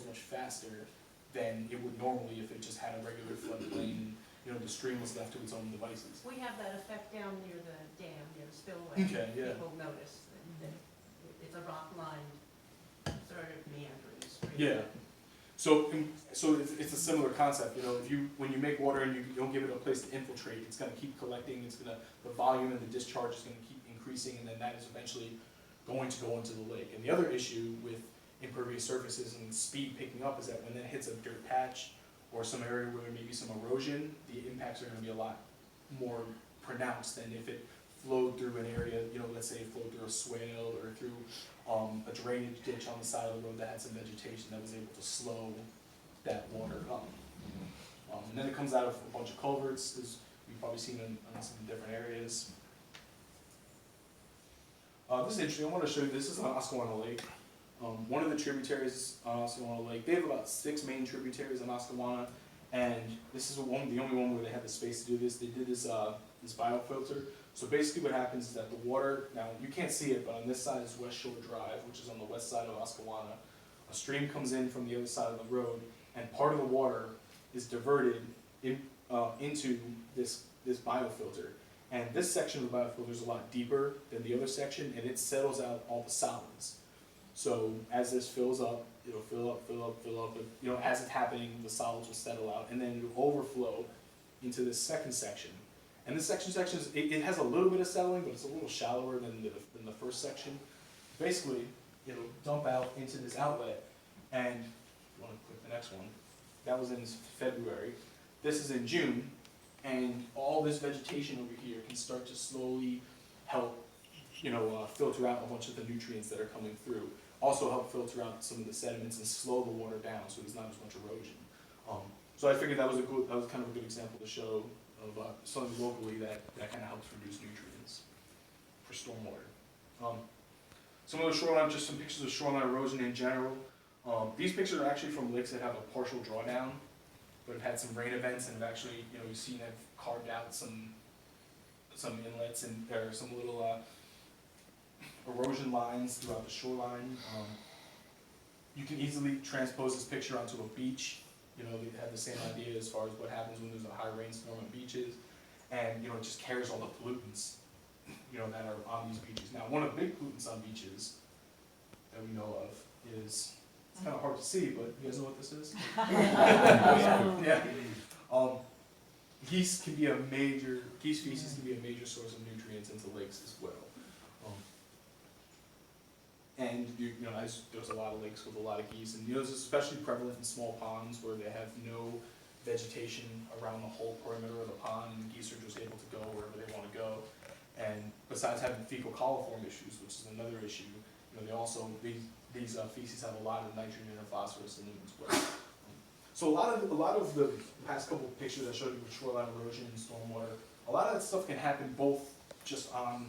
much faster than it would normally if it just had a regular floodplain. You know, the stream was left to its own devices. We have that effect down near the dam, near the spillway. Okay, yeah. People notice that it's a rock-lined sort of meandering stream. Yeah. So it's a similar concept. You know, when you make water and you don't give it a place to infiltrate, it's going to keep collecting. The volume and the discharge is going to keep increasing, and then that is eventually going to go into the lake. And the other issue with impervious surfaces and speed picking up is that when it hits a dirt patch or some area where there may be some erosion, the impacts are going to be a lot more pronounced than if it flowed through an area, you know, let's say it flowed through a swale or through a drainage ditch on the side of the road that had some vegetation that was able to slow that water up. And then it comes out of a bunch of culverts, as you've probably seen in some different areas. This is interesting. I want to show you, this is on Oscawana Lake. One of the tributaries on Oscawana Lake, they have about 6 main tributaries on Oscawana, and this is the only one where they had the space to do this. They did this biofilter. So basically what happens is that the water, now you can't see it, but on this side is West Shore Drive, which is on the west side of Oscawana. A stream comes in from the other side of the road, and part of the water is diverted into this biofilter. And this section of the biofilter is a lot deeper than the other section, and it settles out all the solids. So as this fills up, it'll fill up, but you know, as it's happening, the solids will settle out, and then it'll overflow into this second section. And this section it has a little bit of settling, but it's a little shallower than the first section. Basically, it'll dump out into this outlet, and if you want to click the next one, that was in February. This is in June, and all this vegetation over here can start to slowly help, you know, filter out a bunch of the nutrients that are coming through. Also help filter out some of the sediments and slow the water down, so there's not as much erosion. So I figured that was kind of a good example to show of something locally that kind of helps reduce nutrients for stormwater. Some of the shoreline, just some pictures of shoreline erosion in general. These pictures are actually from lakes that have a partial drawdown, but have had some rain events and have actually, you know, you've seen I've carved out some inlets and there are some little erosion lines throughout the shoreline. You can easily transpose this picture onto a beach. You know, they have the same idea as far as what happens when there's a high rainstorm on beaches, and you know, it just carries all the pollutants, you know, that are on these beaches. Now, one of the big pollutants on beaches that we know of is, it's kind of hard to see, but you guys know what this is? Yeah. Geese feces can be a major source of nutrients into lakes as well. And you know, there's a lot of lakes with a lot of geese, and you know, it's especially prevalent in small ponds where they have no vegetation around the whole perimeter of the pond, and the geese are just able to go wherever they want to go. And besides having fecal coliform issues, which is another issue, you know, they also these feces have a lot of nitrogen and phosphorus in them as well. So a lot of the past couple of pictures I showed you with shoreline erosion and stormwater, a lot of that stuff can happen both just on,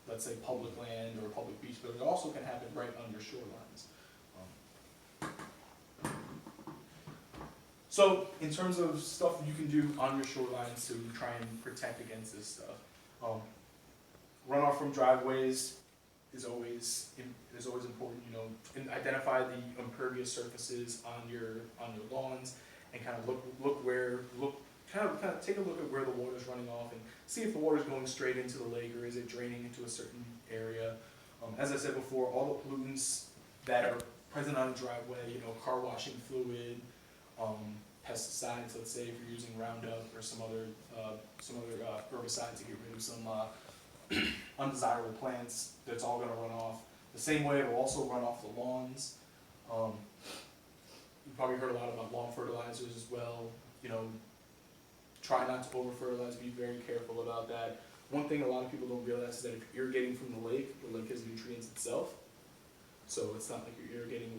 let's say, public land or public beach, but it also can happen right on your shorelines. So in terms of stuff you can do on your shorelines to try and protect against this stuff, runoff from driveways is always important. You know, and identify the impervious surfaces on your lawns, and kind of take a look at where the water's running off and see if the water's going straight into the lake or is it draining into a certain area. As I said before, all the pollutants that are present on a driveway, you know, car washing fluid, pesticides, let's say if you're using Roundup or some other herbicide to get rid of some undesirable plants, that's all going to run off. The same way it will also run off the lawns. You've probably heard a lot about lawn fertilizers as well. You know, try not to over-fertilize, be very careful about that. One thing a lot of people don't realize is that if you're irrigating from the lake has nutrients itself. So it's not like you're irrigating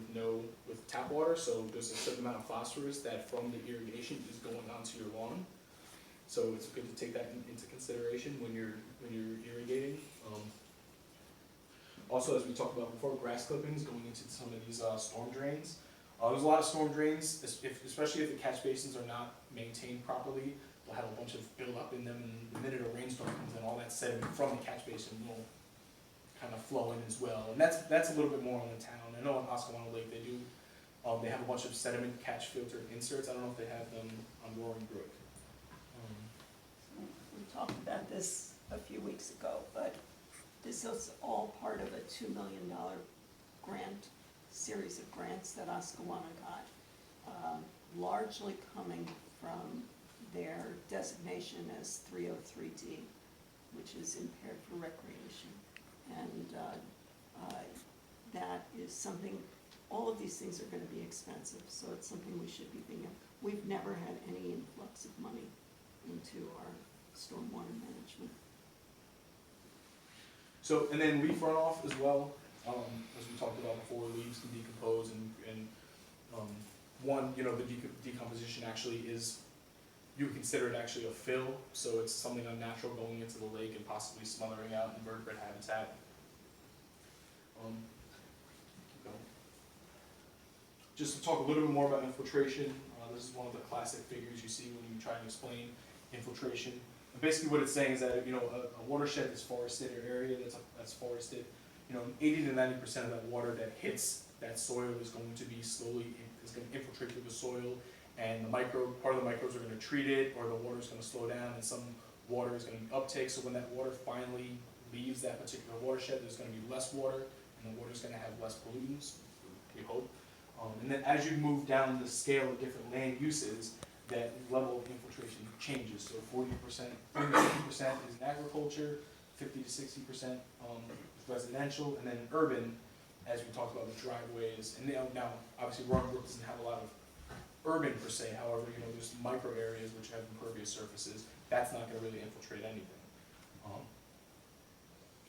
with tap water, so there's a certain amount of phosphorus that from the irrigation is going onto your lawn. So it's good to take that into consideration when you're irrigating. Also, as we talked about before, grass clippings going into some of these storm drains. There's a lot of storm drains, especially if the catch basins are not maintained properly. They'll have a bunch of buildup in them, and the minute a rainstorm comes in, all that sediment from the catch basin will kind of flow in as well. And that's a little bit more on the town. I know on Oscawana Lake they do They have a bunch of sediment catch filter inserts. I don't know if they have them on Roaring Brook. We talked about this a few weeks ago, but this is all part of a $2 million grant, series of grants that Oscawana got, largely coming from their designation as 303D, which is impaired for recreation. And that is something, all of these things are gonna be expensive, so it's something we should be thinking of. We've never had any influx of money into our stormwater management. So, and then leaf runoff as well, as we talked about before, leaves can decompose and one, you know, the decomposition actually is, you would consider it actually a fill, so it's something unnatural going into the lake and possibly smothering out invertebrate habitat. Keep going. Just to talk a little bit more about infiltration, this is one of the classic figures you see when you try to explain infiltration. And basically what it's saying is that, you know, a watershed that's forested or area that's forested, you know, 80 to 90% of that water that hits that soil is going to be slowly, is going to infiltrate through the soil, and the part of the microbes are going to treat it, or the water is going to slow down, and some water is going to be uptake. So when that water finally leaves that particular watershed, there's going to be less water, and the water is going to have less pollutants, we hope. And then as you move down the scale of different land uses, that level of infiltration changes. So 40%, 30 to 50% is in agriculture, 50 to 60% is residential, and then urban, as we talked about with driveways. And now obviously Roaring Brook doesn't have a lot of urban per se, however, you know, there's micro areas which have impervious surfaces. That's not going to really infiltrate anything.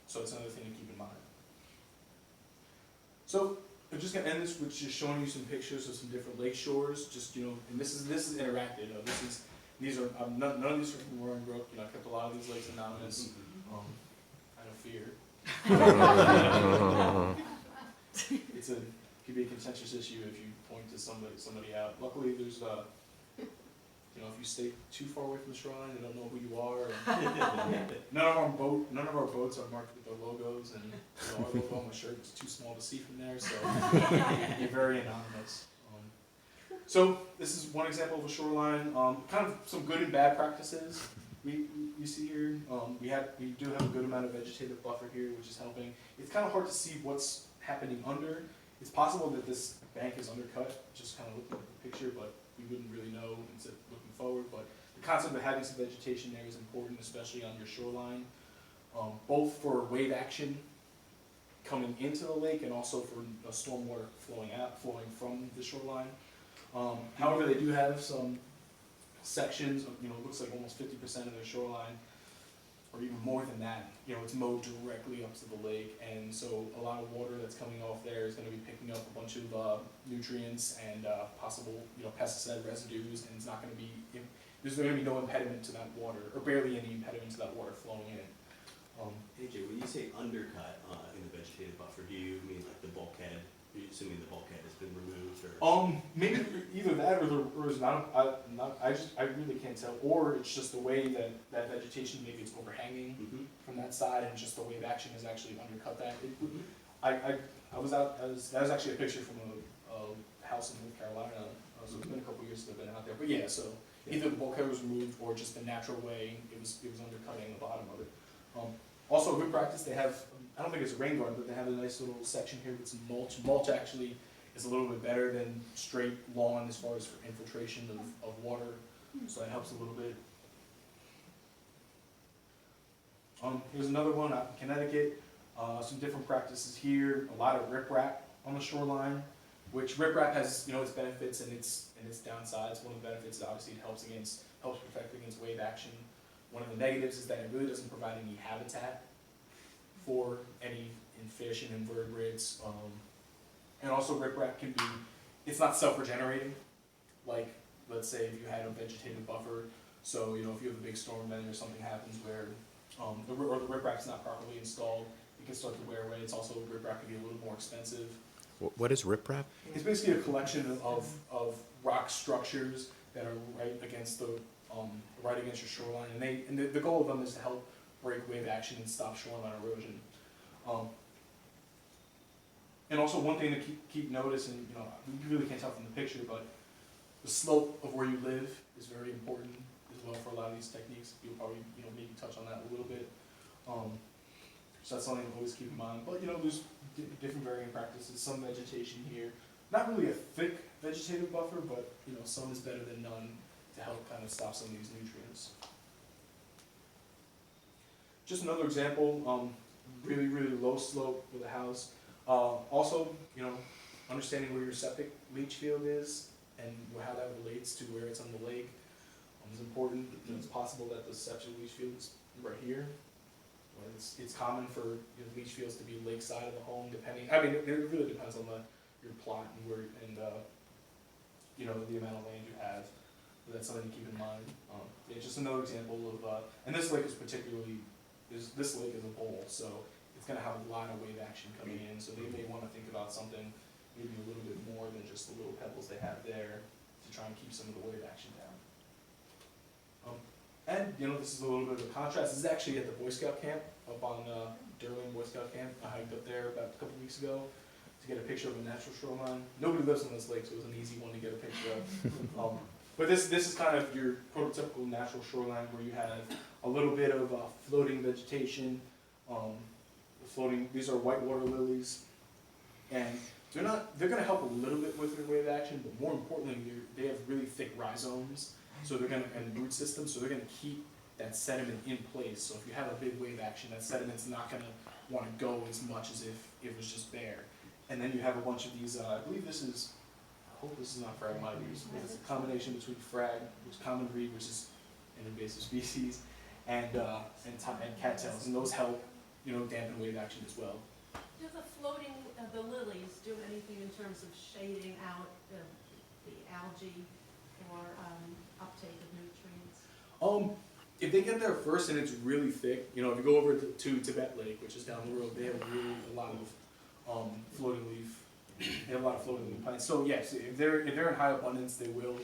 So it's another thing to keep in mind. So I'm just going to end this with just showing you some pictures of some different lake shores. Just, you know, and this is interactive. These are none of these are from Roaring Brook. You know, I kept a lot of these lakes anonymous. Out of fear. Could be a contentious issue if you point to somebody out. Luckily, there's you know, if you stay too far away from the shoreline, they don't know who you are. None of our boats are marked with their logos, and you know, our logo on my shirt is too small to see from there, so you're very anonymous. So this is one example of a shoreline. Kind of some good and bad practices we see here. We do have a good amount of vegetative buffer here, which is helping. It's kind of hard to see what's happening under. It's possible that this bank is undercut, just kind of looking at the picture, but we wouldn't really know instead of looking forward. But the concept of having some vegetation there is important, especially on your shoreline, both for wave action coming into the lake and also for stormwater flowing from the shoreline. However, they do have some sections, you know, it looks like almost 50% of their shoreline, or even more than that, you know, it's mowed directly up to the lake, and so a lot of water that's coming off there is going to be picking up a bunch of nutrients and possible, you know, pesticide residues, and it's not going to be, there's going to be no impediment to that water, or barely any impediment to that water flowing in. AJ, when you say undercut in the vegetative buffer, do you mean like the bulkhead? Are you assuming the bulkhead has been removed, or? Maybe either that, or is not. I really can't tell. Or it's just the way that vegetation, maybe it's overhanging from that side, and just the wave action has actually undercut that. That was actually a picture from a house in North Carolina. So it's been a couple years since I've been out there. But yeah, so either the bulkhead was removed, or just the natural way it was undercutting the bottom of it. Also, a good practice, they have, I don't think it's a rain garden, but they have a nice little section here with some mulch. Mulch actually is a little bit better than straight lawn as far as for infiltration of water, so that helps a little bit. Here's another one out in Connecticut. Some different practices here. A lot of riprap on the shoreline, which riprap has, you know, its benefits and its downsides. One of the benefits is obviously it helps protect against wave action. One of the negatives is that it really doesn't provide any habitat for any fish and invertebrates. And also riprap can be, it's not self-regenerating, like let's say if you had a vegetative buffer, so you know if you have a big storm event or something happens where the riprap's not properly installed, it can start to wear away. It's also, riprap can be a little more expensive. What is riprap? It's basically a collection of rock structures that are right against your shoreline, and the goal of them is to help break wave action and stop shoreline erosion. And also one thing to keep notice, and you really can't tell from the picture, but the slope of where you live is very important as well for a lot of these techniques. You'll probably maybe touch on that a little bit. So that's something to always keep in mind. But there's different varying practices. Some vegetation here, not really a thick vegetative buffer, but some is better than none to help kind of stop some of these nutrients. Just another example, really, really low slope with a house. Also, understanding where your septic leach field is and how that relates to where it's on the lake is important. It's possible that the septic leach field is right here. It's common for leach fields to be lakeside of the home, depending. I mean, it really depends on your plot and where the amount of land you have. But that's something to keep in mind. Just another example of, and this lake is particularly. This lake is a bowl, so it's going to have a lot of wave action coming in, so they may want to think about something maybe a little bit more than just the little pebbles they have there to try and keep some of the wave action down. And this is a little bit of a contrast. This is actually at the Boy Scout camp up on Durling Boy Scout camp. I hiked up there about a couple weeks ago to get a picture of a natural shoreline. Nobody lives on this lake, so it was an easy one to get a picture of. But this is kind of your prototypical natural shoreline where you have a little bit of floating vegetation. These are whitewater lilies, and they're going to help a little bit with their wave action, but more importantly, they have really thick rhizomes, and root systems, so they're going to keep that sediment in place. So if you have a big wave action, that sediment's not going to want to go as much as if it was just bare. And then you have a bunch of these. I believe this is. I hope this is not Phragmites, but it's a combination between which is common reed, which is an invasive species, and cattails, and those help, dampen wave action as well. Do the floating, the lilies do anything in terms of shading out the algae or uptake of nutrients? If they get there first and it's really thick, if you go over to Tibet Lake, which is down the road, they have a lot of floating leaf. They have a lot of floating leaf plants. So yes, if they're in high abundance, they will.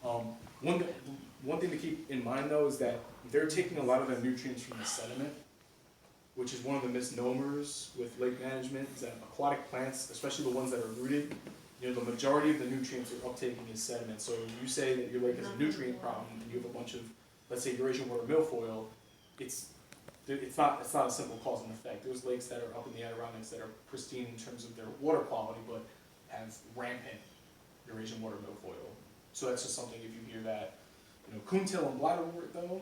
One thing to keep in mind though is that they're taking a lot of the nutrients from the sediment, which is one of the misnomers with lake management, is that aquatic plants, especially the ones that are rooted, the majority of the nutrients they're uptaking is sediment. So if you say that your lake has a nutrient problem and you have a bunch of, let's say, Eurasian water milfoil, it's not a simple cause and effect. There's lakes that are up in the Adirondacks that are pristine in terms of their water quality, but have rampant Eurasian water milfoil. So that's just something, if you hear that, coontail and bladderwort though,